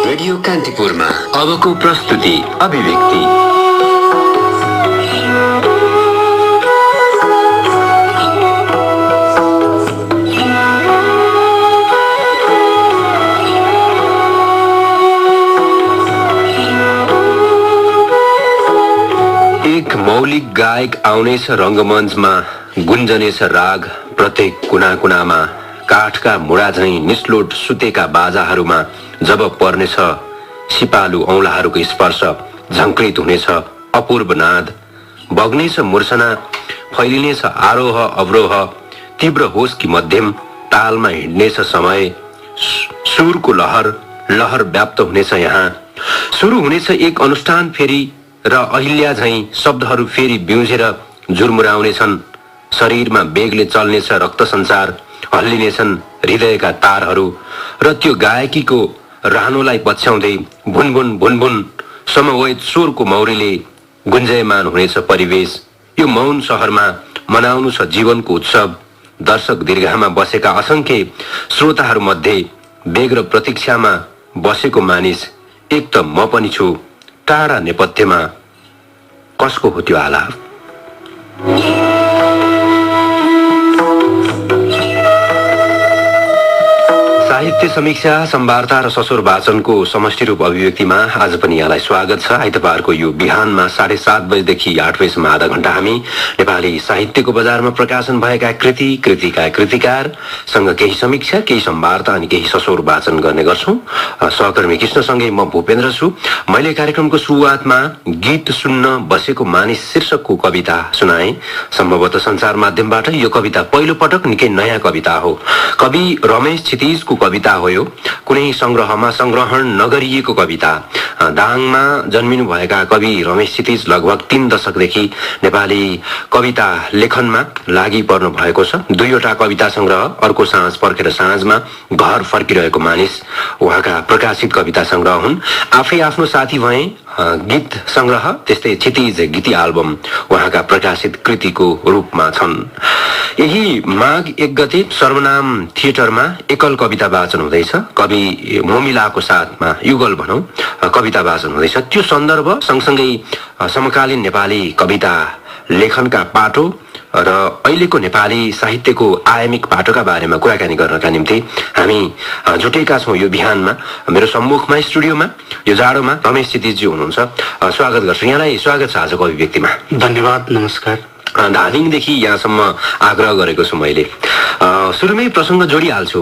Radio कान्तिपुरमा अबको प्रस्तुति अभिव्यक्ति। एक मौलिक गायक आउनेछ रंगमञ्चमा, गुन्जनेछ राग प्रत्येक कुना कुनामा, काठका मुढा झैं निस्लोट सुतेका बाजाहरूमा जब पर्नेछ सिपालु औंलाहरूको स्पर्श, झङ्कृत हुनेछ अपूर्व नाद, बग्नेछ मूर्छना, फैलिनेछ आरोह अवरोह, तीव्र होसकी मध्यम तालमा हिँड्नेछ समय, सुरको लहर लहर व्याप्त हुनेछ यहाँ, सुरु हुनेछ एक अनुष्ठान फेरि र अहिल्या झैं शब्दहरू फेरि बिउजेर झुरमुराउनेछन्, शरीरमा बेगले चल्नेछ रक्त सञ्चार, हल्लिनेछन् हृदयका तारहरू र त्यो गायकीको रहनुलाई पछ्याउँदै भुनभुन भुनभुन समवेत स्वरको मौरीले गुन्जयमान हुनेछ परिवेश। यो मौन शहरमा मनाउनु छ जीवनको उत्सव। दर्शक दीर्घामा बसेका असंख्य श्रोताहरू मध्ये बेग र प्रतीक्षामा बसेको मानिस एक त म पनि छु। टाढा नेपथ्यमा कसको हो त्यो आलाप? साहित्य समीक्षा, सम्वार्ता र ससुर वाचनको समष्टि रूप अभिव्यक्तिमा आज पनि यहाँलाई स्वागत छ। आइतबारको यो बिहानमा 7:30 बजेदेखि 8 बजेसम्म आधा घण्टा हामी नेपाली साहित्यको बजारमा प्रकाशन भएका कृतिका कृतिकारसँग केही समीक्षा, केही सम्वार्ता अनि केही ससुर वाचन गर्ने गर्छौं। सहकर्मी कृष्णसँगै म भूपेन्द्र छु। मैले कार्यक्रमको सुरुवातमा गीत सुन्न बसेको मानिस शीर्षकको कविता सुनाएँ। सम्भवतः सञ्चार माध्यमबाट यो कविता पहिलो पटक निकै नयाँ कविता हो। कवि रमेश क्षितिजको कविता हो यो। कुनै संग्रहमा संग्रहण नगरिएको कविता। दाङमा जन्मिनु भएका कवि रमेश क्षितिज लगभग 3 दशकदेखि नेपाली कविता लेखनमा लागि पर्नु भएको छ। 2वटा कविता संग्रह, अर्को साँझ पर्खेर साँझमा, घर फर्किरहेको मानिस उहाँका प्रकाशित कविता संग्रह हुन्। आफै आफ्नो साथी भए गीत संग्रह, त्यस्तै क्षितिज गीती एल्बम उहाँका प्रकाशित कृतिको रूपमा छन्। यही माघ 1 गते सर्वनाम थिएटरमा एकल कविता वाचन हुँदैछ। कवि मोमिलाको साथमा युगल भनौं कविता वाचन हुँदैछ। त्यो सन्दर्भ सँगसँगै समकालीन नेपाली कविता लेखनका पाटो र अहिलेको नेपाली साहित्यको आयामिक पाटोका बारेमा कुराकानी गर्नका निम्ति हामी जुटेका छौं। यो बिहानमा मेरो सम्मुखमा स्टुडियोमा यो जाडोमा रमेश क्षितिजजी हुनुहुन्छ। स्वागत गर्छु यहाँलाई। स्वागत छ आजको अभिव्यक्तिमा। धन्यवाद, नमस्कार। धादिङदेखि यहाँसम्म आग्रह गरेको छु मैले। सुरुमै प्रसङ्ग जोडिहाल्छु।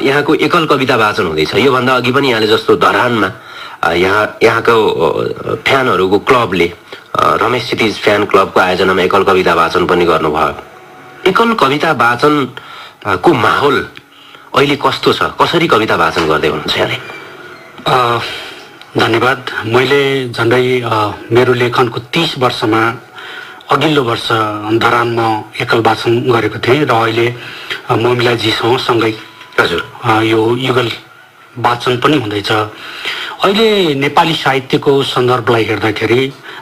यहाँको एकल कविता वाचन हुँदैछ। योभन्दा अघि पनि यहाँले जस्तो धरानमा यहाँको फ्यानहरूको क्लबले रमेश क्षितिज फ्यान क्लबको आयोजनामा एकल कविता वाचन पनि गर्नुभयो। एकल कविता वाचनको माहौल अहिले कस्तो छ? कसरी कविता वाचन गर्दै हुनुहुन्छ यहाँले? धन्यवाद। मैले झन्डै मेरो लेखनको 30 वर्षमा अघिल्लो वर्ष धरानमा एकल वाचन गरेको थिएँ र अहिले मोमिलाजीसँग सँगै हजुर यो युगल वाचन पनि हुँदैछ। अहिले नेपाली साहित्यको सन्दर्भलाई हेर्दाखेरि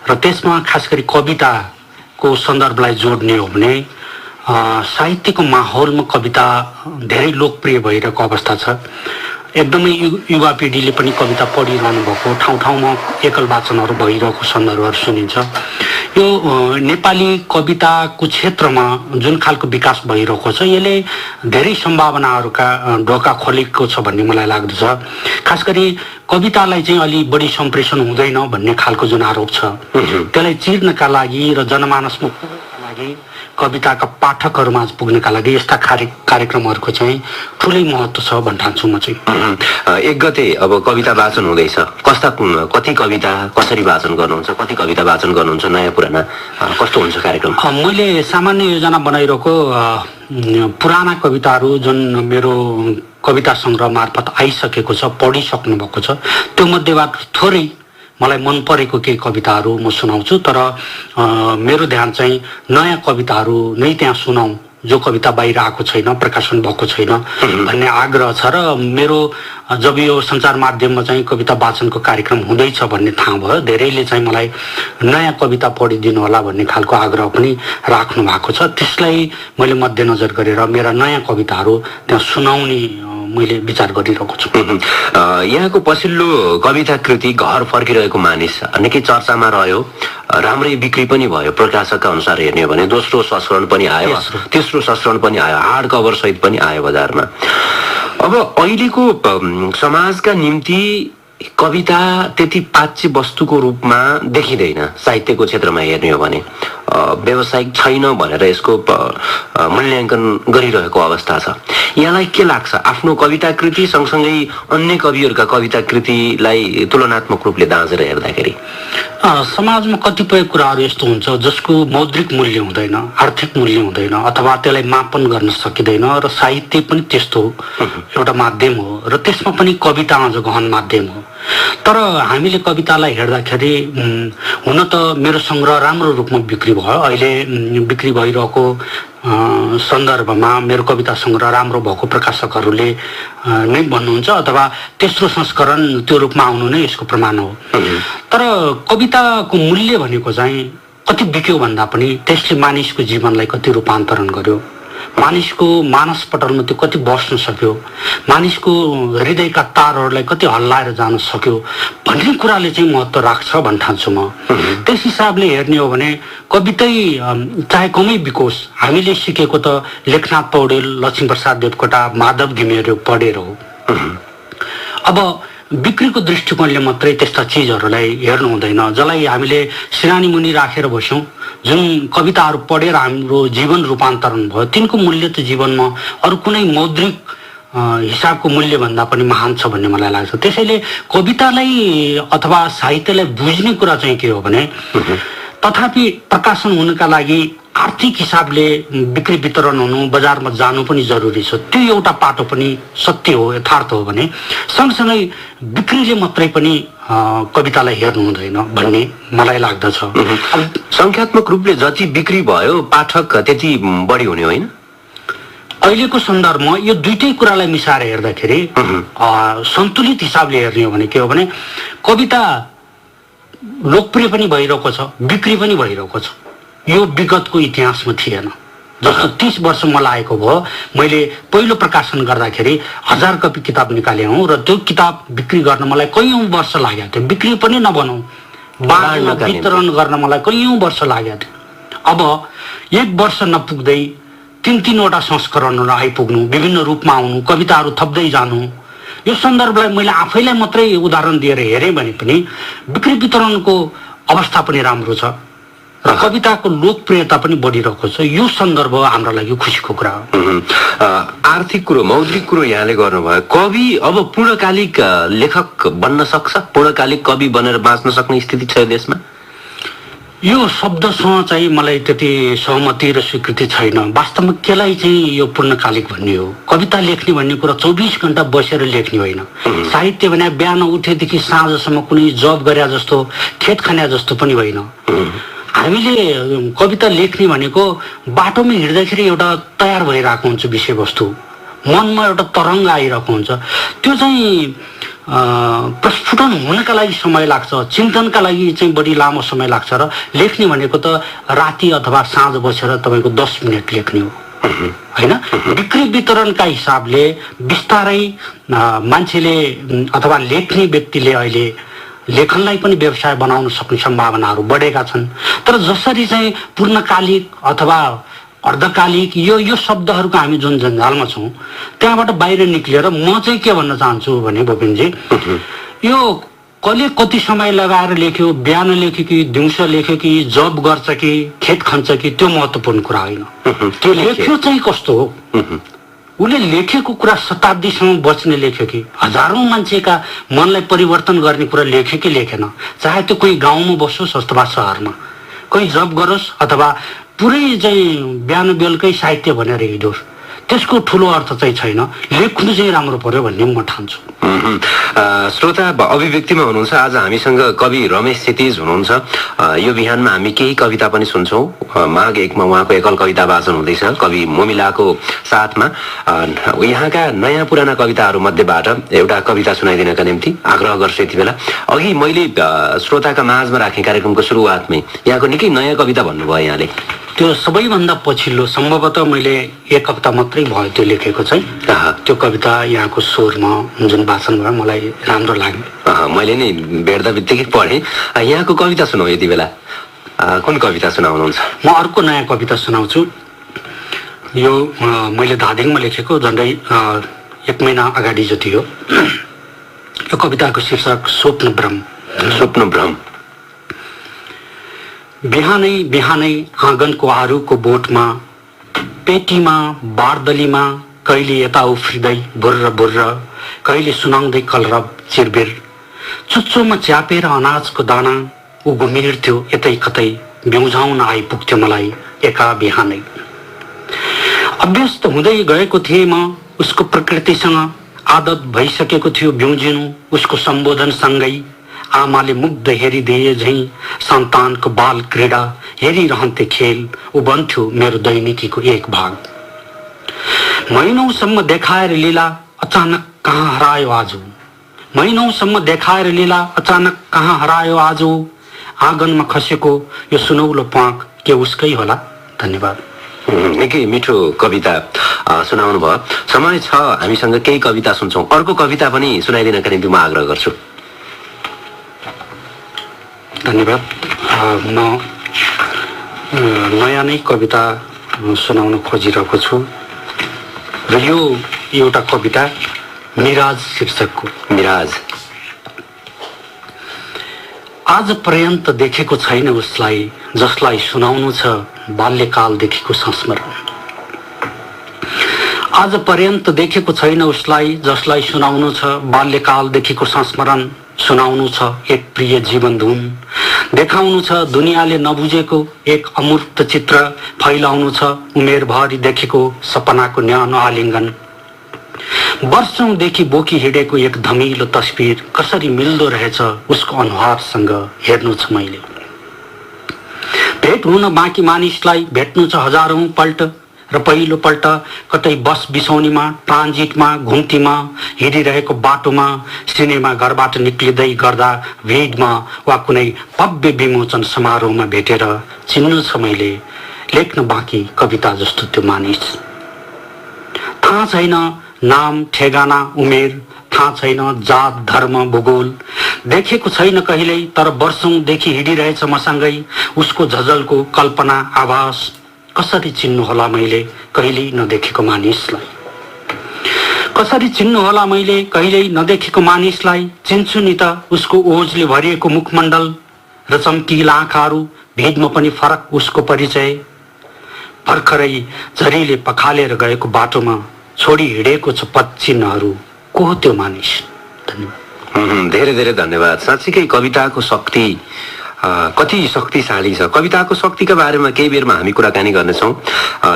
र त्यसमा खास गरी कविताको सन्दर्भलाई जोड्ने हो भने साहित्यको माहौलमा कविता धेरै लोकप्रिय भइरहेको अवस्था छ। एकदमै युवा पिँढीले पनि कविता पढिरहनु भएको, ठाउँ ठाउँमा एकल वाचनहरू भइरहेको सन्दर्भहरू सुनिन्छ। यो नेपाली कविताको क्षेत्रमा जुन खालको विकास भइरहेको छ यसले धेरै सम्भावनाहरूका ढोका खोलेको छ भन्ने मलाई लाग्दछ। खास गरी कवितालाई चाहिँ अलि बढी सम्प्रेषण हुँदैन भन्ने खालको जुन आरोप छ त्यसलाई चिर्नका लागि र जनमानसमा पुग्नका लागि, कविताका पाठकहरूमा पुग्नका लागि यस्ता कार्यक्रमहरूको चाहिँ ठुलै महत्त्व छ भन्ठान्छु म चाहिँ। 1 गते अब कविता वाचन हुँदैछ। कति कविता कसरी वाचन गर्नुहुन्छ? कति कविता वाचन गर्नुहुन्छ? नयाँ पुराना कस्तो हुन्छ कार्यक्रम? मैले सामान्य योजना बनाइरहेको पुराना कविताहरू जुन मेरो कविता संग्रह मार्फत आइसकेको छ, पढिसक्नु भएको छ, त्यो मध्येबाट थोरै मलाई मन परेको केही कविताहरू म सुनाउँछु। तर मेरो ध्यान चाहिँ नयाँ कविताहरू नै त्यहाँ सुनाउँ, जो कविता बाहिर आएको छैन, प्रकाशन भएको छैन भन्ने आग्रह छ। र मेरो जब यो सञ्चार माध्यममा चाहिँ कविता वाचनको कार्यक्रम हुँदैछ भन्ने थाहा भयो, धेरैले चाहिँ मलाई नयाँ कविता पढिदिनु होला भन्ने खालको आग्रह पनि राख्नु भएको छ। त्यसलाई मैले मध्यनजर गरेर मेरा नयाँ कविताहरू त्यहाँ सुनाउने मैले विचार गरिरहेको छु। यहाँको पछिल्लो कविता कृति घर फर्किरहेको मानिस निकै चर्चामा रह्यो, राम्रै बिक्री पनि भयो। प्रकाशकका अनुसार हेर्ने हो भने दोस्रो संस्करण पनि आयो, तेस्रो संस्करण पनि आयो, हार्ड कभर सहित पनि आयो बजारमा। अब अहिलेको समाजका निम्ति कविता त्यति पाच्य वस्तुको रूपमा देखिँदैन। साहित्यको क्षेत्रमा हेर्ने हो भने व्यावसायिक छैन भनेर यसको मूल्याङ्कन गरिरहेको अवस्था छ। यहाँलाई के लाग्छ, आफ्नो कविता कृति सँगसँगै अन्य कविहरूका कविता कृतिलाई तुलनात्मक रूपले दाँजेर हेर्दाखेरि? समाजमा कतिपय कुराहरू यस्तो हुन्छ जसको मौद्रिक मूल्य हुँदैन, आर्थिक मूल्य हुँदैन, अथवा त्यसलाई मापन गर्न सकिँदैन। र साहित्य पनि त्यस्तो एउटा माध्यम हो, र त्यसमा पनि कविता अझ गहन माध्यम हो। तर हामीले कवितालाई हेर्दाखेरि हुन त मेरो सङ्ग्रह राम्रो रूपमा बिक्री भयो। अहिले बिक्री भइरहेको सन्दर्भमा मेरो कविता सङ्ग्रह राम्रो भएको प्रकाशकहरूले नै भन्नुहुन्छ, अथवा तेस्रो संस्करण त्यो रूपमा आउनु नै यसको प्रमाण हो। तर कविताको मूल्य भनेको चाहिँ कति बिक्यो भन्दा पनि त्यसले मानिसको जीवनलाई कति रूपान्तरण गर्यो, मानिसको मानस पटलमा त्यो कति बस्न सक्यो, मानिसको हृदयका तारहरूलाई कति हल्लाएर जान सक्यो भन्ने कुराले चाहिँ महत्त्व राख्छ भन्ने ठान्छु म। त्यस हिसाबले हेर्ने हो भने कवितै चाहे कमै बिकोस्, हामीले सिकेको त लेखनाथ पौडेल, लक्ष्मीप्रसाद देवकोटा, माधव घिमिरे पढेर हो। अब बिक्रीको दृष्टिकोणले मात्रै त्यस्ता चिजहरूलाई हेर्नु हुँदैन जसलाई हामीले सिरानी मुनि राखेर बस्यौँ। जुन कविताहरू पढेर हाम्रो जीवन रूपान्तरण भयो, तिनको मूल्य त जीवनमा अरू कुनै मौद्रिक हिसाबको मूल्यभन्दा पनि महान छ भन्ने मलाई लाग्छ। त्यसैले कवितालाई अथवा साहित्यलाई बुझ्ने कुरा चाहिँ के हो भने तथापि प्रकाशन हुनका लागि आर्थिक हिसाबले बिक्री वितरण हुनु, बजारमा जानु पनि जरुरी छ। त्यो एउटा पाटो पनि सत्य हो, यथार्थ हो भने सँगसँगै बिक्रीले मात्रै पनि कवितालाई हेर्नु हुँदैन भन्ने मलाई लाग्दछ। सङ्ख्यात्मक रूपले जति बिक्री भयो पाठक त्यति बढी हुने होइन? अहिलेको सन्दर्भमा यो दुईटै कुरालाई मिसाएर हेर्दाखेरि सन्तुलित हिसाबले हेर्ने हो भने के हो भने कविता लोकप्रिय पनि भइरहेको छ, बिक्री पनि भइरहेको छ। यो विगतको इतिहासमा थिएन। जस्तो 30 वर्ष मलाई आएको भयो, मैले पहिलो प्रकाशन गर्दाखेरि 1000 कपी किताब निकाले हौँ र त्यो किताब बिक्री गर्न मलाई कैयौँ वर्ष लागेको थियो। बिक्री पनि नभनौँ, बाँड्न वितरण गर्न मलाई कैयौँ वर्ष लागेको थियो। अब 1 वर्ष नपुग्दै 3-3वटा संस्करणहरू आइपुग्नु, विभिन्न रूपमा आउनु, कविताहरू थप्दै जानु, यो सन्दर्भलाई मैले आफैलाई मात्रै उदाहरण दिएर हेरेँ भने पनि बिक्री वितरणको अवस्था पनि राम्रो छ र कविताको लोकप्रियता पनि बढिरहेको छ। यो सन्दर्भ हाम्रो लागि खुसीको कुरा हो। आर्थिक कुरो, मौद्रिक कुरो यहाँले गर्नुभयो। कवि अब पूर्णकालिक लेखक बन्न सक्छ? पूर्णकालिक कवि बनेर बाँच्न सक्ने स्थिति छ देशमा? यो शब्दसँग चाहिँ मलाई त्यति सहमति र स्वीकृति छैन। वास्तवमा केलाई चाहिँ यो पूर्णकालिक भन्ने हो? कविता लेख्ने भन्ने कुरा 24 घण्टा बसेर लेख्ने होइन। साहित्य भने बिहान उठेदेखि साँझसम्म कुनै जब गरे जस्तो, खेत खन्या जस्तो पनि होइन। हामीले कविता लेख्ने भनेको बाटोमा हिँड्दाखेरि एउटा तयार भइरहेको हुन्छ विषयवस्तु, मनमा एउटा तरङ्ग आइरहेको हुन्छ। त्यो चाहिँ प्रस्फुटन हुनका लागि समय लाग्छ, चिन्तनका लागि चाहिँ बढी लामो समय लाग्छ। र लेख्ने भनेको त राति अथवा साँझ बसेर तपाईँको 10 मिनट लेख्ने हो होइन। बिक्री वितरणका हिसाबले बिस्तारै मान्छेले अथवा लेख्ने व्यक्तिले अहिले लेखनलाई पनि व्यवसाय बनाउन सक्ने सम्भावनाहरू बढेका छन्। तर जसरी चाहिँ पूर्णकालिक अथवा अर्धकालिक यो शब्दहरूको हामी जुन जन्जालमा छौँ त्यहाँबाट बाहिर निक्लिएर म चाहिँ के भन्न चाहन्छु भने भूपेनजी, यो कसले कति समय लगाएर लेख्यो, बिहान लेख्यो कि दिउँसो लेख्यो कि जब गर्छ कि खेत खन्छ कि त्यो महत्त्वपूर्ण कुरा होइन। त्यो लेख्यो चाहिँ कस्तो हो, उसले लेखेको कुरा शताब्दीसम्म बच्ने लेख्यो कि हजारौँ मान्छेका मनलाई परिवर्तन गर्ने कुरा लेख्यो कि लेखेन। चाहे त्यो कोही गाउँमा बसोस् अथवा सहरमा, कोही जब गरोस् अथवा पुरै चाहिँ बिहान बेलुकै साहित्य भनेर हिँडोस्, त्यसको ठुलो अर्थ चाहिँ छैन। लेख्नु चाहिँ राम्रो पर्यो भन्ने म ठान्छु। श्रोता अभिव्यक्तिमा हुनुहुन्छ आज हामीसँग कवि रमेश क्षितिज हुनुहुन्छ। यो बिहानमा हामी केही कविता पनि सुन्छौँ। माघ 1 मा उहाँको एकल कविता वाचन हुँदैछ कवि मोमिलाको साथमा। यहाँका नयाँ पुराना कविताहरू मध्येबाट एउटा कविता सुनाइदिनका निम्ति आग्रह गर्छु यति बेला। अघि मैले श्रोताका माझमा राखेँ कार्यक्रमको सुरुवातमै, यहाँको निकै नयाँ कविता भन्नुभयो यहाँले। त्यो सबैभन्दा पछिल्लो सम्भवतः मैले एक हप्ता मात्रै भयो त्यो लेखेको चाहिँ त्यो कविता यहाँको स्वरमा जुन वाचन भयो मलाई राम्रो लाग्यो। मैले नि भेट्दा बित्तिकै पढेँ। यहाँको कविता सुनाऊ यति बेला। कुन कविता सुनाउनुहुन्छ? म अर्को नयाँ कविता सुनाउँछु। यो मैले धादिङमा लेखेको झन्डै 1 महिना अगाडि जति हो। यो कविताको शीर्षक स्वप्न भ्रम। स्वप्न भ्रम। बिहानै बिहानै आँगनको आरुको बोटमा, पेटीमा बारदलीमा कहिले यता उफ्रिँदै बुर्र बुर्र, कहिले सुनाउँदै कलरब चिरबिर, चुच्चोमा च्यापेर अनाजको दाना ऊ घुमिहिँड्थ्यो यतै कतै, बिउझाउन आइपुग्थ्यो मलाई एका बिहानै। अभ्यस्त हुँदै गएको थिएँ म उसको प्रकृतिसँग, आदत भइसकेको थियो बिउजिनु उसको सम्बोधनसँगै। आमाले मुग्ध हेरिदिए झैँ सन्तानको बाल क्रीडा हेरिरहन्थे खेल, ऊ बन्थ्यो मेरो दैनिकीको एक भाग। महिनौसम्म देखाएर लीला अचानक कहाँ हरायो आज, महिनौसम्म देखाएर लीला अचानक कहाँ हरायो आज। आँगनमा खसेको यो सुनौलो प्वाँख के उसकै होला? धन्यवाद। निकै मिठो कविता सुनाउनु भयो। समय छ हामीसँग केही कविता सुन्छौँ। अर्को कविता पनि सुनाइदिनका निम्ति म आग्रह गर्छु। धन्यवाद। म नयाँ नै कविता सुनाउन खोजिरहेको छु र यो एउटा कविता मिराज शीर्षकको। मिराज। आज पर्यन्त देखेको छैन उसलाई जसलाई सुनाउनु छ बाल्यकालदेखिको संस्मरण। आज पर्यन्त देखेको छैन उसलाई जसलाई सुनाउनु छ बाल्यकालदेखिको संस्मरण। सुनाउनु छ एक प्रिय जीवन धुन, देखाउनु छ दुनियाँले नबुझेको एक अमूर्त चित्र, फैलाउनु छ उमेरभरि देखेको सपनाको न्यानो आलिङ्गन। वर्षौंदेखि बोकी हिँडेको एक धमिलो तस्बिर कसरी मिल्दो रहेछ उसको अनुहारसँग हेर्नु छ मैले। भेट हुन बाँकी मानिसलाई भेट्नु छ हजारौं पल्ट र पहिलो पल्ट कतै बस बिसौनीमा, ट्रान्जिटमा, घुम्तीमा, हिँडिरहेको बाटोमा, सिनेमा घरबाट निक्लिँदै गर्दा भिडमा वा कुनै भव्य विमोचन समारोहमा भेटेर चिन्नु छ मैले लेख्न बाँकी कविता जस्तो त्यो मानिस। थाहा छैन नाम ठेगाना उमेर, थाहा छैन जात धर्म भूगोल, देखेको छैन कहिल्यै तर वर्षौंदेखि हिँडिरहेछ मसँगै उसको झझलको कल्पना आभास। कसरी चिन्नु होला मैले कहिल्यै नदेखेको मानिसलाई? कसरी चिन्नु होला मैले कहिल्यै नदेखेको मानिसलाई? चिन्छु नि त उसको ओझले भरिएको मुखमण्डल र चम्किला आँखाहरू, भिडमा पनि फरक उसको परिचय। भर्खरै झरीले पखालेर गएको बाटोमा छोडी हिँडेको छ पदचिन्हहरू। को हो त्यो मानिस? धन्यवाद। धेरै धेरै धन्यवाद। साँच्चीकै कविताको शक्ति कति शक्तिशाली छ। कविताको शक्तिका बारेमा केही बेरमा हामी कुराकानी गर्नेछौँ।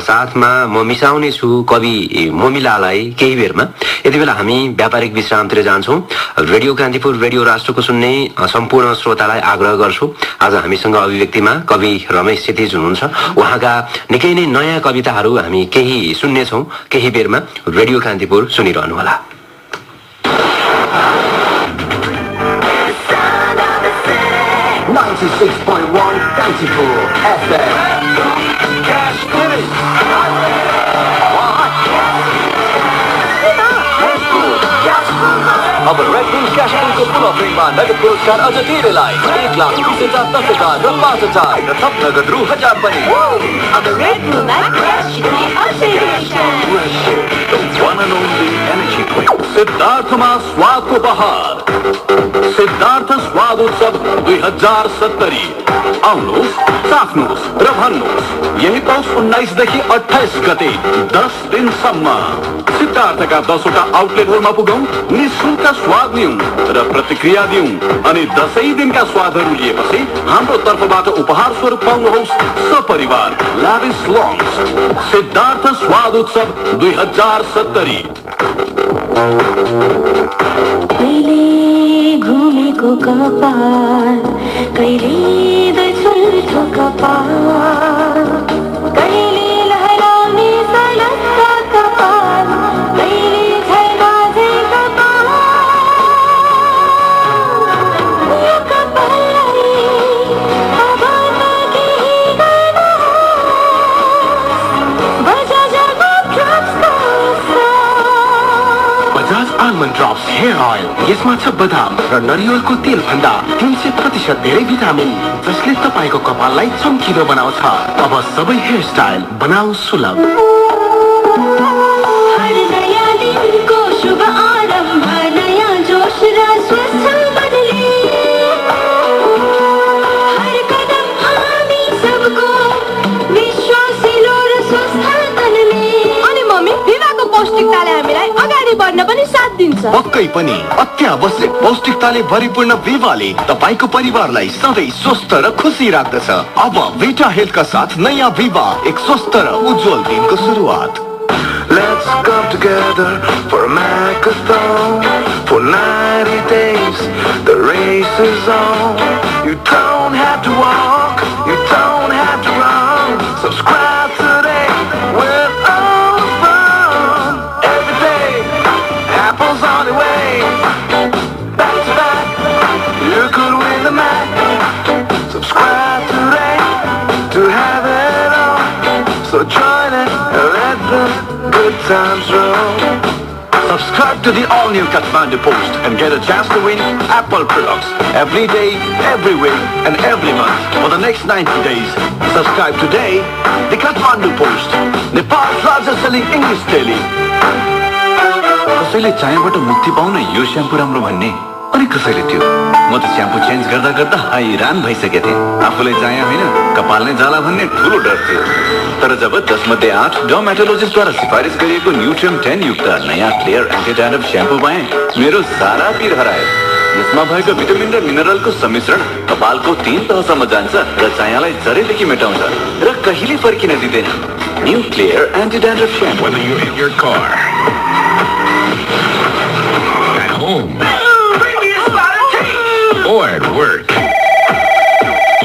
साथमा म मिसाउने छु कवि मोमिलालाई केही बेरमा। यति बेला हामी व्यापारिक विश्रामतिर जान्छौँ। रेडियो कान्तिपुर, रेडियो राष्ट्रको सुन्ने सम्पूर्ण श्रोतालाई आग्रह गर्छु, आज हामीसँग अभिव्यक्तिमा कवि रमेश क्षितिज हुनुहुन्छ। उहाँका निकै नै नयाँ कविताहरू हामी केही सुन्नेछौँ। केही बेरमा रेडियो कान्तिपुर सुनिरहनुहोला। 96.1 Kantipur FM. Cash Finish. अब रेड बुल क्याश पुलको पुल अफरिङमा नगद पुरस्कार अझ धेरैलाई 1,20,000, 10,000 र 5,000 र थप नगद रु 1,000 पनि। अब रेड बुलमा क्याश जित्ने अझै धेरै one and only energy drink. सिद्धार्थमा स्वादको बहार, सिद्धार्थ स्वाद उत्सव 2070। आउनुहोस्, चाख्नुहोस् र भन्नुहोस्। यही पौष 19 देखि 28 गते 10 दिनसम्म सिद्धार्थका 10वटा आउटलेटहरूमा पुगौं, निःशुल्क स्वाद लिउँ र प्रतिक्रिया दिउँ अनि 10 दिनका स्वादहरू लिएपछि हाम्रो तर्फबाट उपहार स्वरूप पाउनुहोस् सपरिवार लाभिस लन्च। सिद्धार्थ स्वाद उत्सव 2070। कहिले घुमेको कपाल, कहिले दैछुल्ठो कपाल, कहिले लहराउने सलक्क कपाल, कहिले झैबाझै कपाल। यो कपाललाई अब त केही गर्न हेयर ऑयल। यसमा छ बदाम र नरिवलको तेल भन्दा 300% धेरै भिटामिन, जसले तपाईको कपाललाई चम्किलो बनाउँछ। अब सबै हेयर स्टाइल बनाऊ सुलभ। हर नया दिन को शुभ आरंभ, नया जोश र स्वस्थ बदले। हर कदम हामी सबको विश्वासिलो र स्वस्थ तनले। अनि मम्मी, विवाहको पौष्टिकताले हामीलाई अगाडि बढ्न पनि साथ दिन्छ। पक्कै पनि अत्यावश्यक पौष्टिकताले भरिपूर्ण विवाहले तपाईको परिवारलाई सधैँ स्वस्थ र खुसी राख्दछ। अब भिटा हेल्थका साथ नयाँ विवाह, एक स्वस्थ र उज्जवल दिनको सुरुवात। Let's come together for a Macathon for 90 days. The race is on. You don't have to walk, you don't have to run. Subscribe today with all the fun. Every day, Apple's on the way. Back to back, you could win the Mac. Subscribe today to have it all. So join it and let the good times roll. Subscribe to the all-new Kathmandu Post and get a chance to win Apple products every day, every week, and every month for the next 90 days. Subscribe today. The Kathmandu Post, Nepal's largest selling English daily. कसैले चायाबाट मुक्ति पाउन यो shampoo राम्रो भन्ने, अनि कसैले त्यो। म त स्याम्पू चेन्ज गर्दा गर्दा हैरान भइसकेको थिएँ। आफूलाई चाया होइन, कपाल नै जाला भन्ने ठुलो डर थियो। तर जब 10 मध्ये 8 डर्मेटोलोजिस्टद्वारा सिफारिस गरिएको न्यूट्रियम 10 युक्त नयाँ क्लियर एन्टी ट्यान्ड्रफ स्याम्पू पाएँ, मेरो सारा पीर हरायो। यसमा भएको भिटामिन र मिनरलको सम्मिश्रण कपालको 3 तहसम्म जान्छ र चायालाई जरेदेखि मेटाउँछ र कहिले फर्किन दिँदैन। New clear anti dandruff shampoo. Whether you're in your car, at home, or at work,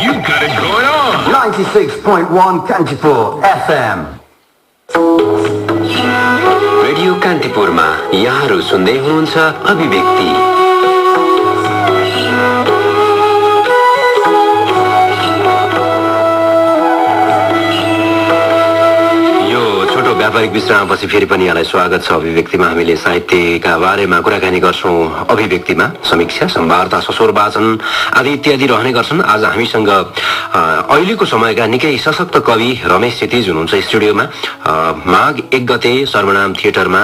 you got it going on. 96.1 Kanchipur FM. Radio कान्तिपुरमा यहाँहरू सुन्दै हुनुहुन्छ अभिव्यक्ति। व्यापारिक विश्रामपछि फेरि पनि यहाँलाई स्वागत छ। अभिव्यक्तिमा हामीले साहित्यका बारेमा कुराकानी गर्छौं। अभिव्यक्तिमा समीक्षा, संवादता, सशोर वाचन आदि इत्यादि रहने गर्छन्। आज हामीसँग अहिलेको समयका निकै सशक्त कवि रमेश क्षितिज हुनुहुन्छ स्टुडियोमा। माघ 1 गते सर्वनाम थिएटरमा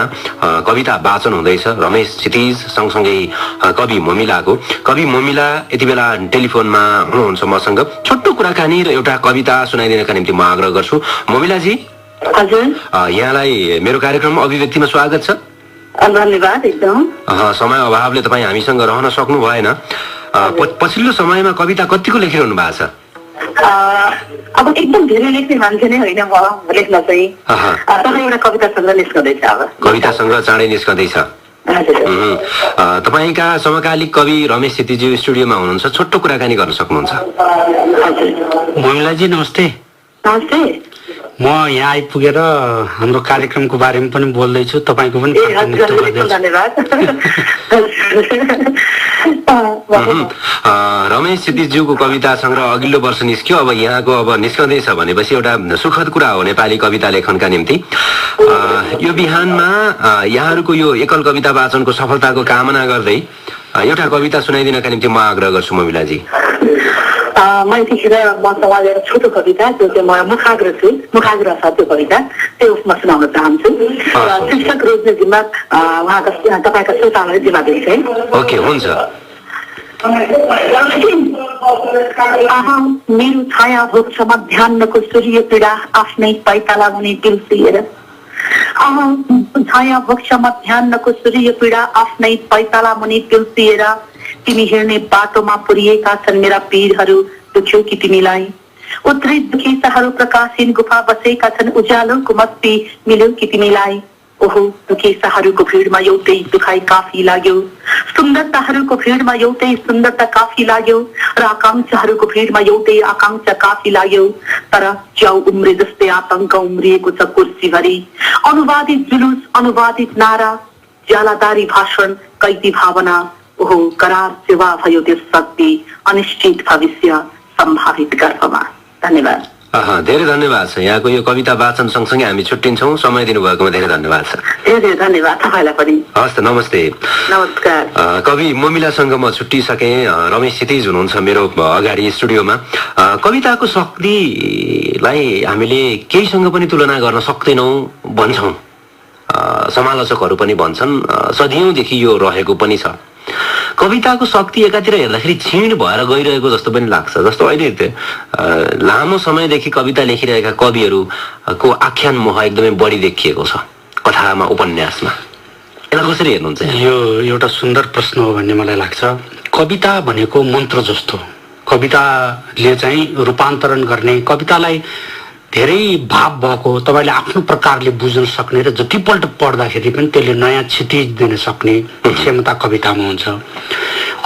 कविता वाचन हुँदैछ। रमेश क्षितिज सँगसँगै कवि मोमिलाको। कवि मोमिला यति बेला टेलिफोनमा हुनुहुन्छ मसँग। छोटो कुराकानी र एउटा कविता सुनाइदिनका निम्ति म आग्रह गर्छु। मोमिलाजी, हजुर, यहाँलाई मेरो कार्यक्रम अभिव्यक्तिमा स्वागत छ। धन्यवाद। एकदम समय अभावले तपाईँ हामीसँग रहन सक्नु भएन। पछिल्लो समयमा कविता कतिको लेखिरहनु भएको छ? अब एकदम धेरै लेख्ने मान्छे नै होइन म, लेख्न चाहिँ तर एउटा कविता सङ्ग्रह निस्कँदैछ। अब कविता सङ्ग्रह चाँडै निस्कँदैछ। तपाईँका समकालिक कवि रमेश क्षितिज्यू स्टुडियोमा हुनुहुन्छ। छोटो कुराकानी गर्न सक्नुहुन्छ? मोमिलाजी नमस्ते। नमस्ते। म यहाँ आइपुगेर हाम्रो कार्यक्रमको बारेमा पनि बोल्दैछु, तपाईँको पनि रमेश क्षितिज्यूको कविता सङ्ग्रह अघिल्लो वर्ष निस्क्यो, अब यहाँको अब निस्कँदैछ भनेपछि एउटा सुखद कुरा हो नेपाली कविता लेखनका निम्ति। यो बिहानमा यहाँहरूको यो एकल कविता वाचनको सफलताको कामना गर्दै एउटा कविता सुनाइदिनका निम्ति म आग्रह गर्छु मोमिलाजी। म यतिखेर मसँग एउटा छोटो कविता जो चाहिँ म मुखाग्रह छ त्यो कविता, त्यो म सुनाउन चाहन्छु। शीर्षक रोज्ने जिम्मा उहाँका तपाईँका श्रोतालाई जिम्मा दिन्छ है। ओके, हुन्छ। मेरो छाया भोग्छ मध्यान्नको सूर्य पीडा आफ्नै पैताला मुनि पिल्सिएर। छाया भोग्छ मध्यान्नको सूर्य पीडा आफ्नै पैताला मुनि पिल्सिएर। तिमी हिँड्ने बाटोमा पुरिएका छन् मेरा पीरहरू, दुख्यो कि तिमीलाई? उत्तरी दुखेसाहरू प्रकाशहीन गुफा बसेका छन्, उज्यालोको मस्ती मिल्यो कि तिमीलाई? ओहो, दुखेसाहरूको भिडमा एउटै दुखाइ काफी लाग्यो, सुन्दरताहरूको भिडमा एउटै सुन्दरता काफी लाग्यो, र आकांक्षाहरूको भिडमा एउटै आकांक्षा काफी लाग्यो। तर च्याउ उम्रे जस्तै आतंक उम्रिएको छ कुर्सीभरि। अनुवादित जुलुस, अनुवादित नारा, ज्यालादारी भाषण, कैदी भावना। ओहो, करार सेवा भयो देश शक्ति, अनिश्चित भविष्य सम्भावित गर्भमा। धन्यवाद। धेरै धन्यवाद छ। यहाँको यो कविता वाचन सँगसँगै हामी छुट्टिन्छौँ। समय दिनुभएकोमा धेरै धन्यवाद छ। धेरै धन्यवाद तपाईँलाई पनि। हस् त, नमस्ते। नमस्कार। कवि ममिलासँग म छुट्टिसकेँ। रमेश क्षितिज हुनुहुन्छ मेरो अगाडि स्टुडियोमा। कविताको शक्तिलाई हामीले केहीसँग पनि तुलना गर्न सक्दैनौँ भन्छौँ, समालोचकहरू पनि भन्छन्, सदियौँदेखि यो रहेको पनि छ। कविताको शक्ति एकातिर हेर्दाखेरि क्षीण भएर गइरहेको जस्तो पनि लाग्छ। जस्तो अहिले लामो समयदेखि कविता लेखिरहेका कविहरूको आख्यान मोह एकदमै बढी देखिएको छ कथामा, उपन्यासमा। यसलाई कसरी हेर्नुहुन्छ? यो एउटा सुन्दर प्रश्न हो भन्ने मलाई लाग्छ। कविता भनेको मन्त्र जस्तो, कविताले चाहिँ रूपान्तरण गर्ने, कवितालाई धेरै भाव भएको, तपाईँले आफ्नो प्रकारले बुझ्न सक्ने र जतिपल्ट पढ्दाखेरि पनि त्यसले नयाँ क्षितिज दिन सक्ने क्षमता कवितामा हुन्छ।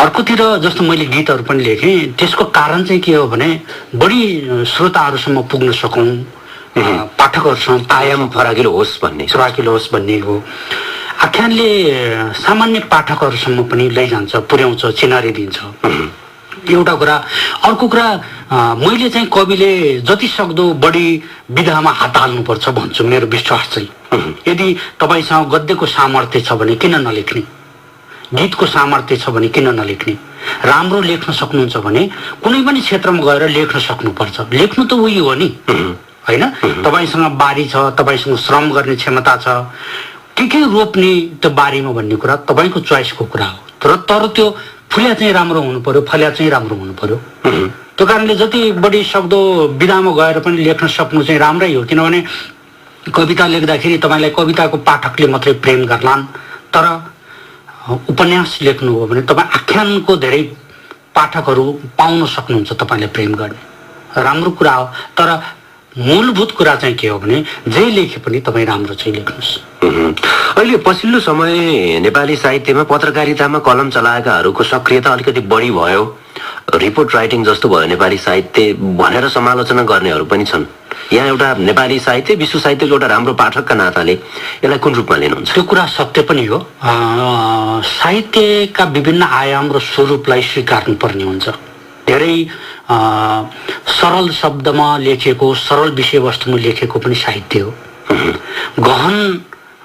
अर्कोतिर जस्तो मैले गीतहरू पनि लेखेँ, त्यसको कारण चाहिँ के हो भने बढी श्रोताहरूसम्म पुग्न सकौँ, पाठकहरूसँग आयाम फराकिलो होस् भन्ने हो। आख्यानले सामान्य पाठकहरूसम्म पनि लैजान्छ, पुर्याउँछ, चिनारी दिन्छ, एउटा कुरा। अर्को कुरा, मैले चाहिँ कविले जति सक्दो बढी विधामा हात हाल्नुपर्छ भन्छु, मेरो विश्वास चाहिँ। यदि तपाईँसँग गद्यको सामर्थ्य छ भने किन नलेख्ने, गीतको सामर्थ्य छ भने किन नलेख्ने, राम्रो लेख्न सक्नुहुन्छ भने कुनै पनि क्षेत्रमा गएर लेख्न सक्नुपर्छ। लेख्नु त उही हो नि, होइन? तपाईँसँग बारी छ, तपाईँसँग श्रम गर्ने क्षमता छ, के रोप्ने त्यो बारीमा भन्ने कुरा तपाईँको चोइसको कुरा हो। तर त्यो फुल्या चाहिँ राम्रो हुनु पर्यो, फल्या चाहिँ राम्रो हुनु पर्यो। त्यो कारणले जति बढी सक्दो विधामा गएर पनि लेख्न सक्नु चाहिँ राम्रै हो। किनभने कविता लेख्दाखेरि तपाईँलाई कविताको पाठकले मात्रै प्रेम गर्लान्, तर उपन्यास लेख्नु हो भने तपाईँ आख्यानको धेरै पाठकहरू पाउन सक्नुहुन्छ तपाईँले प्रेम गर्ने, राम्रो कुरा हो। तर मूलभूत कुरा चाहिँ के हो भने जे लेखे पनि तपाईँ राम्रो चाहिँ लेख्नुहोस्। अहिले पछिल्लो समय नेपाली साहित्यमा पत्रकारितामा कलम चलाएकाहरूको सक्रियता अलिकति बढी भयो, रिपोर्ट राइटिङ जस्तो भयो नेपाली साहित्य भनेर समालोचना गर्नेहरू पनि छन्। यहाँ एउटा नेपाली साहित्य, विश्व साहित्यको एउटा राम्रो पाठकका नाताले यसलाई कुन रूपमा लिनुहुन्छ? त्यो कुरा सत्य पनि हो। साहित्यका विभिन्न आयाम र स्वरूपलाई स्वीकार्नुपर्ने हुन्छ। धेरै सरल शब्दमा लेखेको, सरल विषयवस्तुमा लेखेको पनि साहित्य हो। गहन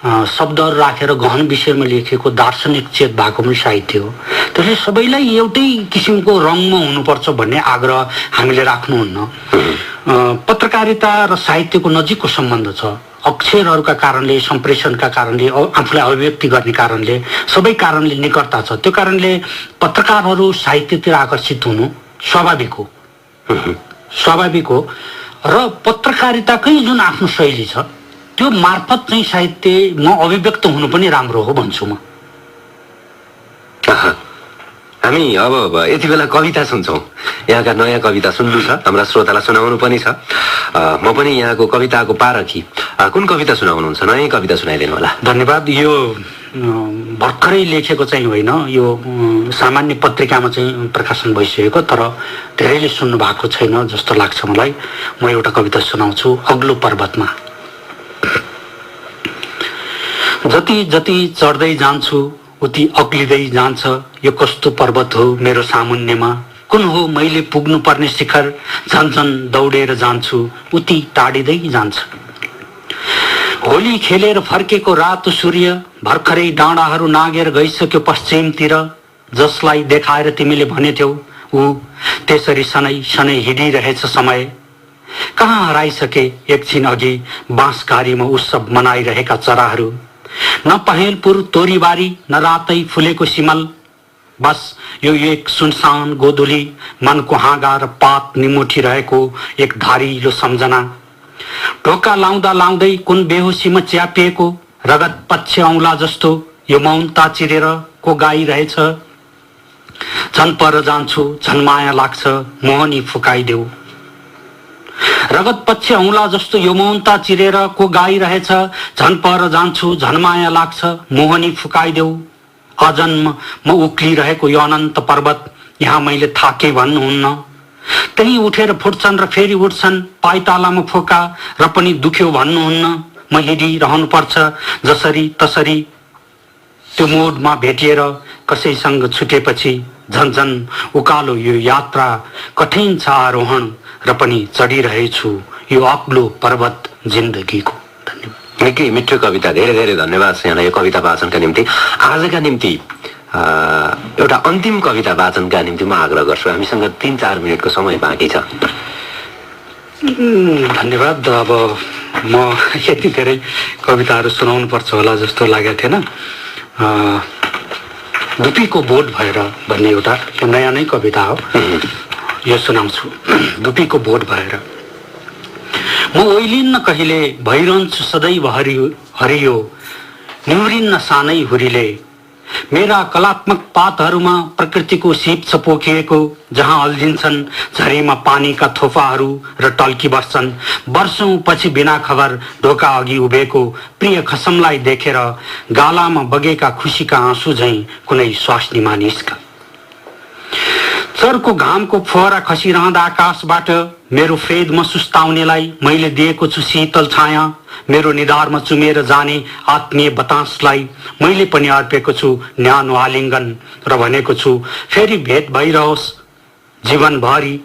शब्दहरू राखेर गहन विषयमा लेखेको दार्शनिक चेत भएको पनि साहित्य हो। त्यसले सबैलाई एउटै किसिमको रङमा हुनुपर्छ भन्ने आग्रह हामीले राख्नुहुन्न। पत्रकारिता र साहित्यको नजिकको सम्बन्ध छ। अक्षरहरूका कारणले, सम्प्रेषणका कारणले, आफूलाई अभिव्यक्ति गर्ने कारणले, सबै कारणले निकटता छ। त्यो कारणले पत्रकारहरू साहित्यतिर आकर्षित हुनु स्वाभाविक हो। र पत्रकारिताकै जुन आफ्नो शैली छ त्यो मार्फत चाहिँ साहित्यमा अभिव्यक्त हुनु पनि राम्रो हो भन्छु म। हामी अब यति बेला कविता सुन्छौँ। यहाँका नयाँ कविता सुन्नु छ, हाम्रा श्रोतालाई सुनाउनु पनि छ। म पनि यहाँको कविताको पारखी। कुन कविता सुनाउनुहुन्छ? नयाँ कविता सुनाइदिनु होला। धन्यवाद। यो भर्खरै लेखेको चाहिँ होइन, यो सामान्य पत्रिकामा चाहिँ प्रकाशन भइसकेको, तर धेरैले सुन्नु भएको छैन जस्तो लाग्छ मलाई। म एउटा कविता सुनाउँछु। अग्लो पर्वतमा। जति जति चढ्दै जान्छु उति अग्लिँदै जान्छ, यो कस्तो पर्वत हो मेरो सामुन्नेमा, कुन हो मैले पुग्नु पर्ने शिखर, झन् झन् दौडेर जान्छु उति टाढिँदै जान्छ। होली खेलेर फर्केको रातो सूर्य भर्खरै डाँडाहरू नागेर गइसक्यो पश्चिमतिर, जसलाई देखाएर तिमीले भनेथ्यौ ऊ त्यसरी सनै सनै हिँडिरहेछ समय। कहाँ हराइसके एकछिन अघि बाँसघारीमा उत्सव मनाइरहेका चराहरू, न पहेलपुर तोरीबारी न रातै फुलेको सिमल, बस यो एक सुनसान गोधुली मनको हाँगा र पात निमुठिरहेको एक धारिलो सम्झना। ढोका लाउँदा लाउँदै कुन बेहोसीमा च्यापिएको रगत पक्ष औँला जस्तो यो मौनता चिरेर को गाइरहेछ। झन् पर जान्छु झन् माया लाग्छ मोहनी फुकाइदेऊ। रगत पक्ष औँला जस्तो यो मौनता चिरेर को गाइरहेछ। झन् पर जान्छु झन् माया लाग्छ मोहनी फुकाइदेऊ। अजन्म म उक्लिरहेको यो अनन्त पर्वत यहाँ मैले थाके भन्नुहुन्न। त्यही उठेर फुट्छन् र फेरि उठ्छन् पाइतालामा फोका र पनि दुख्यो भन्नुहुन्न। म हिँडिरहनुपर्छ जसरी तसरी त्यो मोडमा भेटिएर कसैसँग छुटेपछि झन् झन् उकालो यो यात्रा कठिन छ आरोहण र पनि चढिरहेछु यो अग्लो पर्वत जिन्दगीको। धन्यवाद। निकै मिठो कविता, धेरै धेरै धन्यवाद छ यहाँलाई यो कविता वाचनका निम्ति। आजका निम्ति एउटा अन्तिम कविता वाचनका निम्ति म आग्रह गर्छु। हामीसँग 3-4 मिनटको समय बाँकी छ। धन्यवाद। अब म यति धेरै कविताहरू सुनाउनु पर्छ होला जस्तो लागेको थिएन। धुपीको बोट भएर भन्ने एउटा नयाँ नै कविता हो, यो सुनाउँछु। धुपीको बोट भएर म ओइलिन्न कहिले, भइरहन्छु सदैव हरियो, निहुरिन्न सानै हुरीले। मेरा कलात्मक पातहरूमा प्रकृतिको सीप छ पोखिएको, जहाँ अल्झिन्छन् झरीमा पानीका थोपाहरू र टल्की बस्छन्। वर्षौं पछि बिना खबर ढोका अघि उभिएको प्रिय खसमलाई देखेर गालामा बगेका खुसीका आँसु झैं कुनै स्वास्नीमा निस्क। चरको घामको फोहरा खसिरहँदा आकाशबाट मेरो फेदमा सुस्ताउनेलाई मैले दिएको छु शीतल छाया। मेरो निधारमा चुमेर जाने आत्मीय बतासलाई मैले पनि अर्पेको छु न्यानो आलिङ्गन र भनेको छु फेरि भेट भइरहोस् जीवनभरि।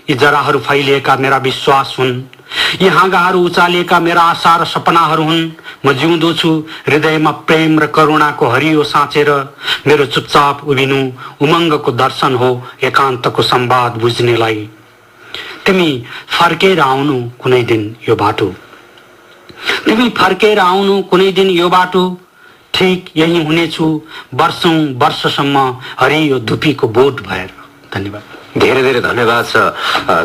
यी जराहरू फैलिएका मेरा विश्वास हुन्, यी हाँगाहरू उचालिएका मेरा आशा र सपनाहरू हुन्। म जिउँदो छु हृदयमा प्रेम र करुणाको हरियो साँचेर। मेरो चुपचाप उभिनु उमङ्गको दर्शन हो, एकान्तको संवाद बुझ्नेलाई। तिमी फर्केर आउनु कुनै दिन यो बाटो, तिमी फर्केर आउनु कुनै दिन यो बाटो। ठिक यही हुनेछु वर्षौं वर्षसम्म हरियो धुपीको बोट भएर। धन्यवाद। धेरै धेरै धन्यवाद छ।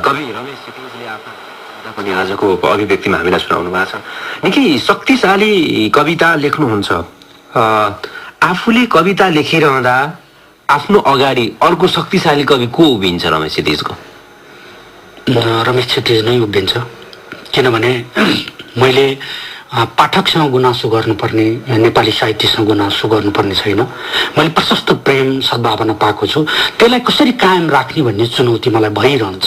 कवि रमेश सिटिजले आफ्नो पनि आजको अभिव्यक्तिमा हामीलाई सुनाउनु भएको छ। निकै शक्तिशाली कविता लेख्नुहुन्छ। आफूले कविता लेखिरहँदा आफ्नो अगाडि अर्को शक्तिशाली कवि को उभिन्छ रमेश सिटिजको? रमेश क्षितिज नै उभिन्छ, किनभने मैले पाठकसँग गुनासो गर्नुपर्ने, नेपाली साहित्यसँग गुनासो गर्नुपर्ने छैन। मैले प्रशस्त प्रेम सद्भावना पाएको छु, त्यसलाई कसरी कायम राख्ने भन्ने चुनौती मलाई भइरहन्छ।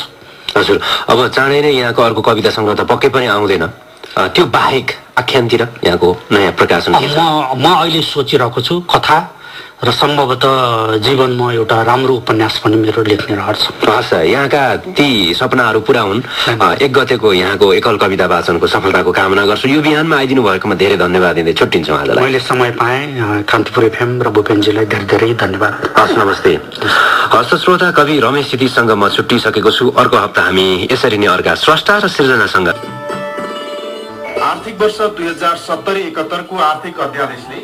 हजुर, अब चाँडै नै यहाँको अर्को कविता सङ्ग्रह त पक्कै पनि आउँदैन, त्यो बाहेक आख्यानतिर यहाँको नयाँ प्रकाशन के छ? म अहिले सोचिरहेको छु कथा र सम्भवतः जीवनमा एउटा राम्रो उपन्यास पनि मेरो लेख्ने रहर छ। हस्, यहाँका ती सपनाहरू पुरा हुन्। 1 गतेको यहाँको एकल कविता वाचनको सफलताको कामना गर्छु। यो बिहानमा आइदिनु भएकोमा धेरै धन्यवाद दिँदै छुट्टिन्छौँ आजलाई। मैले समय पाएँ। कान्तिपुर एफएम र भूपेनजीलाई धेरै धेरै धन्यवाद। हस्, नमस्ते। हस्त श्रोता, कवि रमेश सिटिजसँग म छुट्टिसकेको छु। अर्को हप्ता हामी यसरी नै अर्का स्रष्टा र सृजनासँग। आर्थिक वर्ष 2070-71 को आर्थिक अध्यादेशले